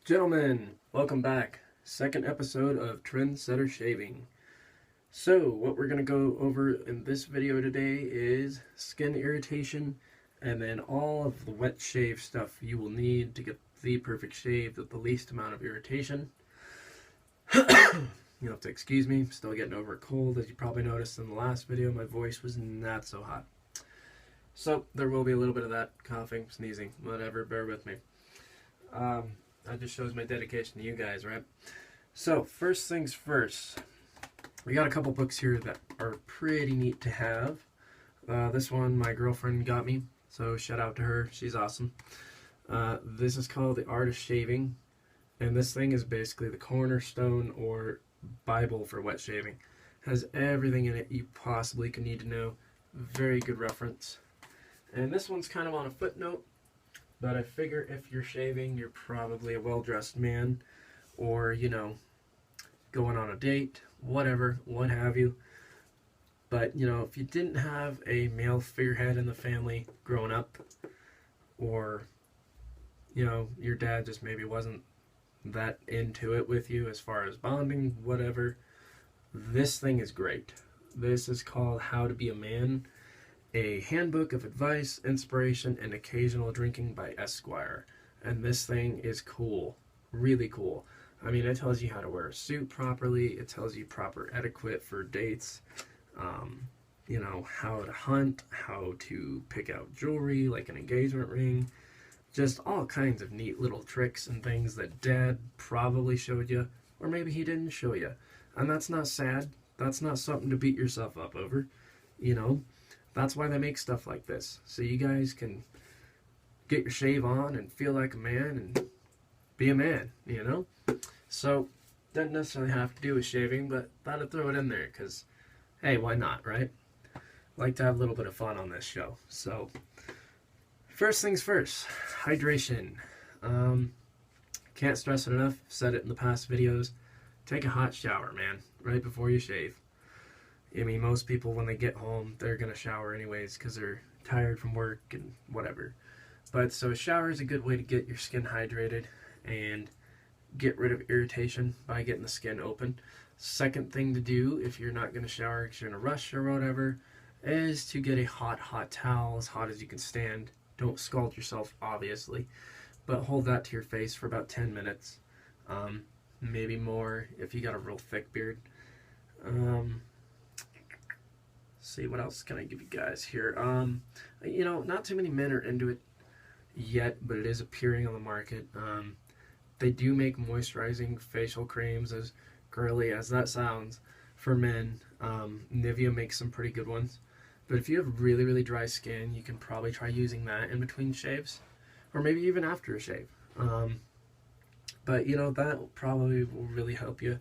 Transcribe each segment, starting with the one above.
Gentlemen, welcome back. Second episode of Trendsetter Shaving. So, what we're going to go over in this video today is skin irritation and then all of the wet shave stuff you will need to get the perfect shave with the least amount of irritation. You'll have to excuse me, still getting over a cold. As you probably noticed in the last video, my voice was not so hot. So, there will be a little bit of that, coughing, sneezing, whatever, bear with me. That just shows my dedication to you guys, right? So, first things first. We got a couple books here that are pretty neat to have. This one my girlfriend got me, so shout out to her. She's awesome. This is called The Art of Shaving, and this thing is basically the cornerstone or Bible for wet shaving. Has everything in it you possibly could need to know. Very good reference. And this one's kind of on a footnote. But I figure if you're shaving, you're probably a well-dressed man, or, you know, going on a date, whatever, what have you. But, you know, if you didn't have a male figurehead in the family growing up, or, you know, your dad just maybe wasn't that into it with you as far as bonding, whatever, this thing is great. This is called How to Be a Man. A handbook of advice, inspiration, and occasional drinking by Esquire. And this thing is cool. Really cool. I mean, it tells you how to wear a suit properly. It tells you proper etiquette for dates. You know, how to hunt, how to pick out jewelry, like an engagement ring. Just all kinds of neat little tricks and things that Dad probably showed you. Or maybe he didn't show you. And that's not sad. That's not something to beat yourself up over. You know? That's why they make stuff like this, so you guys can get your shave on and feel like a man and be a man, you know? So, doesn't necessarily have to do with shaving, but thought I'd throw it in there, because, hey, why not, right? Like to have a little bit of fun on this show. So, first things first, hydration. Can't stress it enough, said it in the past videos, take a hot shower, man, right before you shave. I mean, most people, when they get home, they're going to shower anyways because they're tired from work and whatever. But so a shower is a good way to get your skin hydrated and get rid of irritation by getting the skin open. Second thing to do if you're not going to shower because you're in a rush or whatever is to get a hot towel, as hot as you can stand. Don't scald yourself, obviously, but hold that to your face for about 10 minutes. Maybe more if you got a real thick beard. See, what else can I give you guys here? You know, not too many men are into it yet, but it is appearing on the market. They do make moisturizing facial creams, as girly as that sounds, for men. Nivea makes some pretty good ones. But if you have really, really dry skin, you can probably try using that in between shaves, or maybe even after a shave. But, you know, that probably will really help you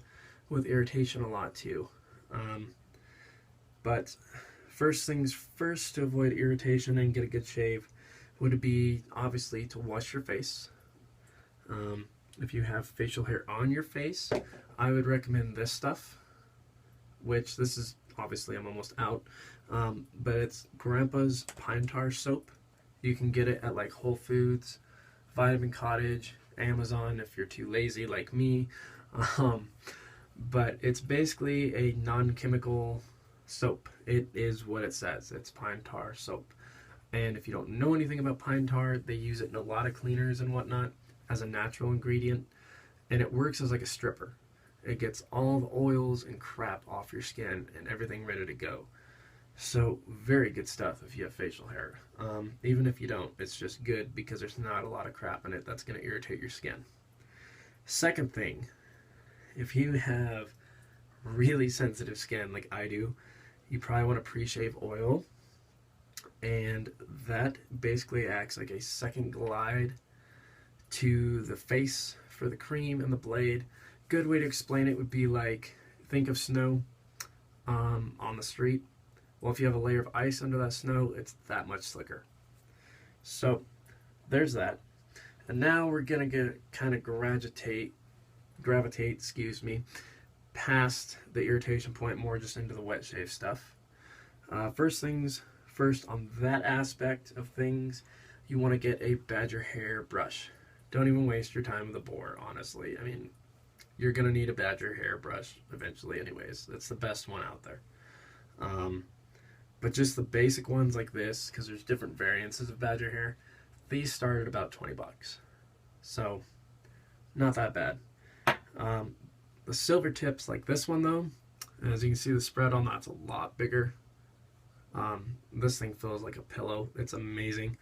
with irritation a lot, too. But first things first, to avoid irritation and get a good shave would be obviously to wash your face. If you have facial hair on your face, I would recommend this stuff, which this is obviously I'm almost out, but it's Grandpa's Pine Tar Soap. You can get it at like Whole Foods, Vitamin Cottage, Amazon if you're too lazy like me. But it's basically a non-chemical soap. It is what it says. It's pine tar soap. And if you don't know anything about pine tar, they use it in a lot of cleaners and whatnot as a natural ingredient, and it works as like a stripper. It gets all the oils and crap off your skin and everything ready to go. So very good stuff if you have facial hair. Even if you don't, it's just good because there's not a lot of crap in it that's going to irritate your skin. Second thing, if you have really sensitive skin like I do, you probably want to pre-shave oil, and that basically acts like a second glide to the face for the cream and the blade. Good way to explain it would be like, think of snow on the street. Well, if you have a layer of ice under that snow, it's that much slicker. So there's that. And now we're gonna kind of gravitate, past the irritation point, more just into the wet shave stuff. First things first, on that aspect of things, you want to get a badger hair brush. Don't even waste your time with a boar, honestly. I mean, you're going to need a badger hairbrush eventually anyways. It's the best one out there. But just the basic ones like this, because there's different variances of badger hair, these start at about 20 bucks. So, not that bad. The silver tips like this one though, as you can see the spread on that's a lot bigger. This thing feels like a pillow. It's amazing.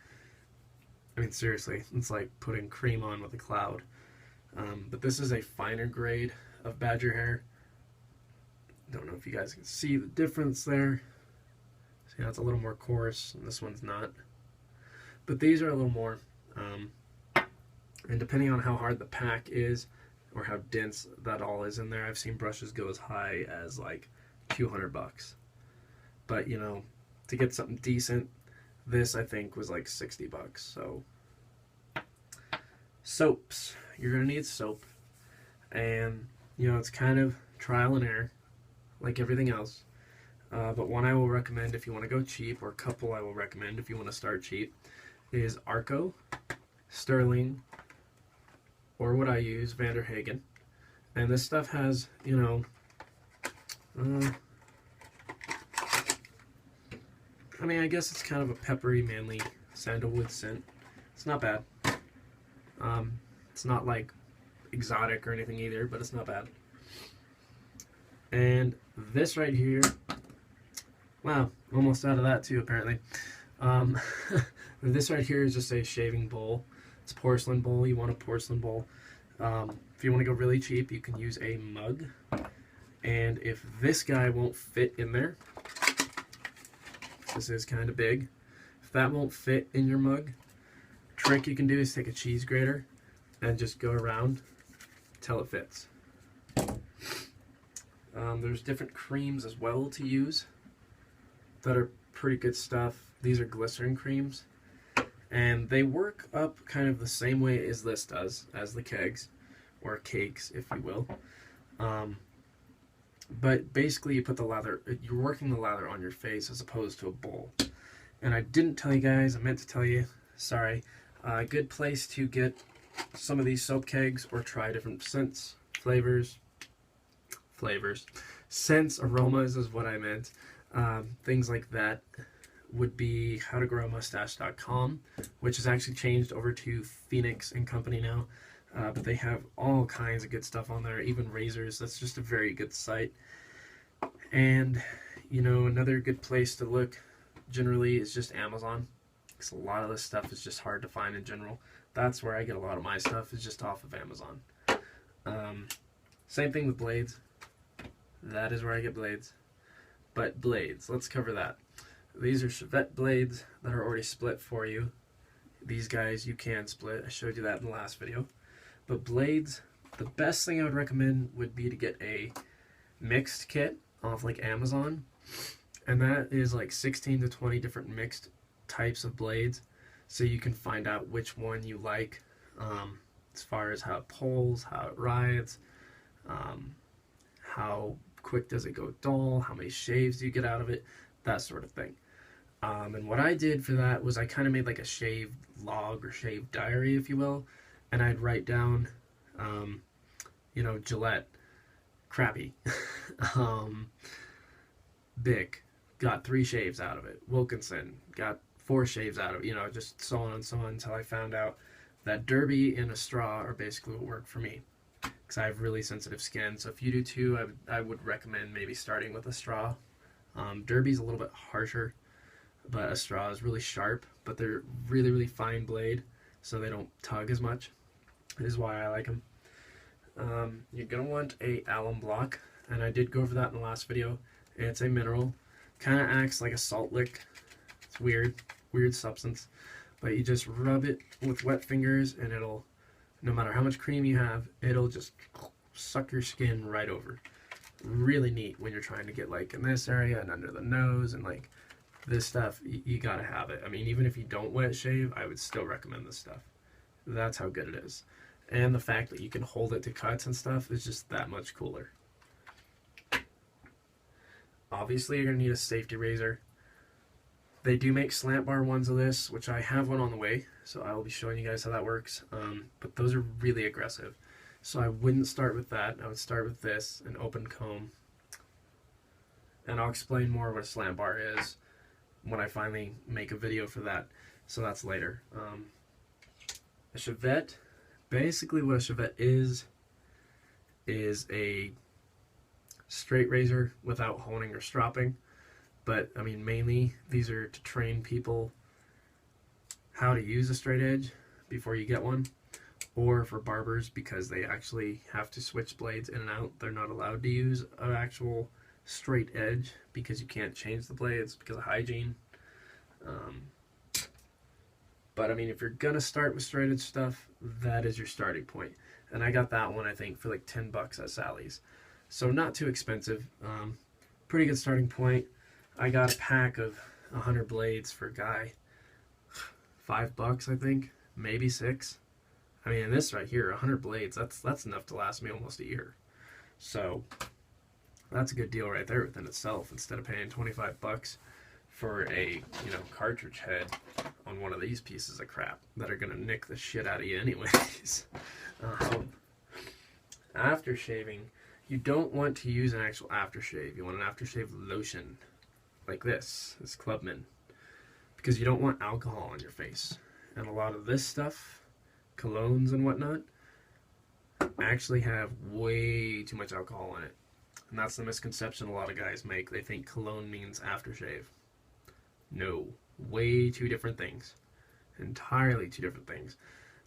I mean, seriously, it's like putting cream on with a cloud. But this is a finer grade of badger hair. Don't know if you guys can see the difference there. See how it's a little more coarse, and this one's not. But these are a little more. And depending on how hard the pack is, or how dense that all is in there, I've seen brushes go as high as like $200. But you know, to get something decent, this I think was like 60 bucks. So soaps, you're gonna need soap, and you know, it's kind of trial and error like everything else. But one I will recommend if you want to go cheap, or a couple I will recommend if you want to start cheap, is Arco, Sterling, or what I use, Vanderhagen. And this stuff has, you know, I mean, I guess it's kind of a peppery, manly sandalwood scent. It's not bad. It's not like exotic or anything either, but it's not bad. And this right here, wow, almost out of that too apparently. This right here is just a shaving bowl. It's a porcelain bowl. You want a porcelain bowl. If you want to go really cheap, you can use a mug. And if this guy won't fit in there, this is kind of big. If that won't fit in your mug, trick you can do is take a cheese grater and just go around till it fits. There's different creams as well to use that are pretty good stuff. These are glycerin creams, and they work up kind of the same way as this does, as the kegs, or cakes if you will. But basically you put the lather, you're working the lather on your face as opposed to a bowl. And I didn't tell you guys, I meant to tell you, sorry. A good place to get some of these soap kegs, or try different scents, scents, aromas is what I meant. Things like that would be howtogrowmustache.com, which has actually changed over to Phoenix and Company now. But they have all kinds of good stuff on there, even razors. That's just a very good site. And, you know, another good place to look generally is just Amazon, because a lot of this stuff is just hard to find in general. That's where I get a lot of my stuff, is just off of Amazon. Same thing with blades. That is where I get blades. But blades, let's cover that. These are Chevette blades that are already split for you. These guys you can split. I showed you that in the last video. But blades, the best thing I would recommend would be to get a mixed kit off like Amazon. And that is like 16 to 20 different mixed types of blades. So you can find out which one you like, as far as how it pulls, how it rides, how quick does it go dull, how many shaves do you get out of it, that sort of thing. And what I did for that was I kind of made like a shaved log, or shaved diary if you will, and I'd write down, you know, Gillette, crappy, Bic, got 3 shaves out of it, Wilkinson, got 4 shaves out of it, you know, just so on and so on, until I found out that Derby and a straw are basically what worked for me. Because I have really sensitive skin, so if you do too, I would recommend maybe starting with a straw. Derby's a little bit harsher, but a straw is really sharp, but they're really, really fine blade, so they don't tug as much. This is why I like them. You're going to want a alum block, and I did go over that in the last video. It's a mineral, kind of acts like a salt lick. It's weird substance, but you just rub it with wet fingers, and it'll, no matter how much cream you have, it'll just suck your skin right over. Really neat when you're trying to get like in this area and under the nose and like this stuff. You gotta have it. I mean, even if you don't wet shave, I would still recommend this stuff. That's how good it is. And the fact that you can hold it to cuts and stuff is just that much cooler. Obviously you're gonna need a safety razor. They do make slant bar ones of this, which I have one on the way, so I will be showing you guys how that works. But those are really aggressive. So I wouldn't start with that. I would start with this, an open comb. And I'll explain more what a slant bar is when I finally make a video for that. So that's later. A chevette, basically what a chevette is a straight razor without honing or stropping. But I mean, mainly these are to train people how to use a straight edge before you get one, or for barbers because they actually have to switch blades in and out. They're not allowed to use an actual straight edge because you can't change the blades because of hygiene. But I mean, if you're gonna start with straight edge stuff, that is your starting point. And I got that one, I think, for like $10 at Sally's, so not too expensive. Pretty good starting point. I got a pack of 100 blades for a guy, $5 I think, maybe 6. I mean, this right here, 100 blades, that's enough to last me almost a year. So that's a good deal right there within itself, instead of paying $25 for a, cartridge head on one of these pieces of crap that are gonna nick the shit out of you anyways. After shaving, you don't want to use an actual aftershave. You want an aftershave lotion like this Clubman, because you don't want alcohol on your face. And a lot of this stuff, colognes and whatnot, actually have way too much alcohol in it. And that's the misconception a lot of guys make. They think cologne means aftershave. No, way two different things. Entirely two different things.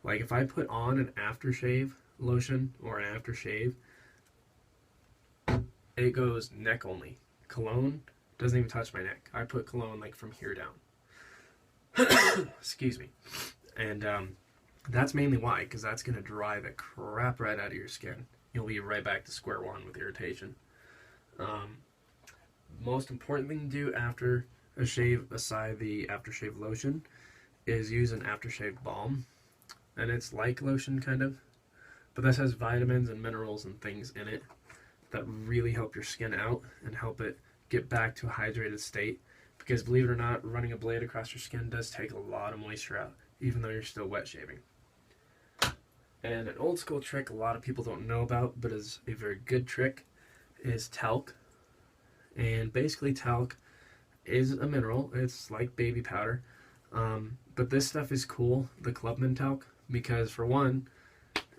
Like if I put on an aftershave lotion or an aftershave, it goes neck only. Cologne doesn't even touch my neck. I put cologne like from here down. Excuse me. And that's mainly why, because that's going to dry the crap right out of your skin. You'll be right back to square one with irritation. Most important thing to do after a shave, aside the aftershave lotion, is use an aftershave balm. And it's like lotion kind of, but this has vitamins and minerals and things in it that really help your skin out and help it get back to a hydrated state. Because believe it or not, running a blade across your skin does take a lot of moisture out, even though you're still wet shaving. And an old school trick a lot of people don't know about, but is a very good trick, is talc. And basically talc is a mineral. It's like baby powder. But this stuff is cool, the Clubman talc, because for one,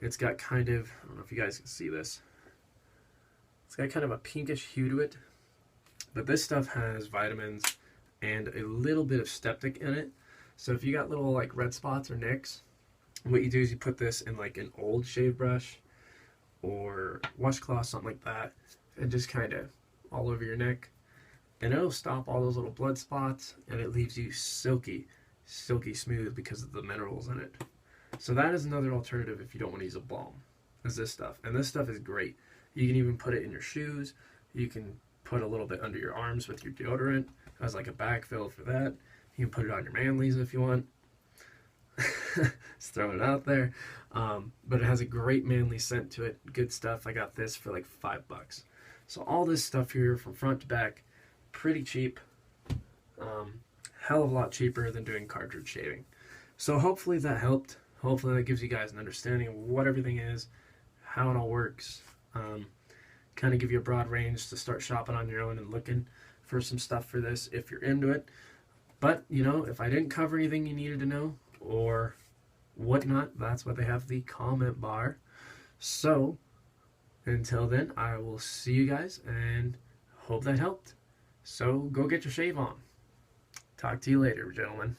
it's got kind of, I don't know if you guys can see this, it's got kind of a pinkish hue to it. But this stuff has vitamins and a little bit of septic in it. So if you got little like red spots or nicks, what you do is you put this in like an old shave brush or washcloth, something like that, and just kind of all over your neck. And it'll stop all those little blood spots, and it leaves you silky smooth because of the minerals in it. So that is another alternative if you don't want to use a balm, is this stuff. And this stuff is great. You can even put it in your shoes. You can put a little bit under your arms with your deodorant as like a backfill for that. You can put it on your Manleys if you want. Just throwing it out there. But it has a great manly scent to it. Good stuff. I got this for like $5. So all this stuff here from front to back, pretty cheap. Hell of a lot cheaper than doing cartridge shaving. So hopefully that helped. Hopefully that gives you guys an understanding of what everything is, how it all works. Kind of give you a broad range to start shopping on your own and looking for some stuff for this if you're into it. But, if I didn't cover anything you needed to know or whatnot, that's why they have the comment bar. So, until then, I will see you guys and hope that helped. So, go get your shave on. Talk to you later, gentlemen.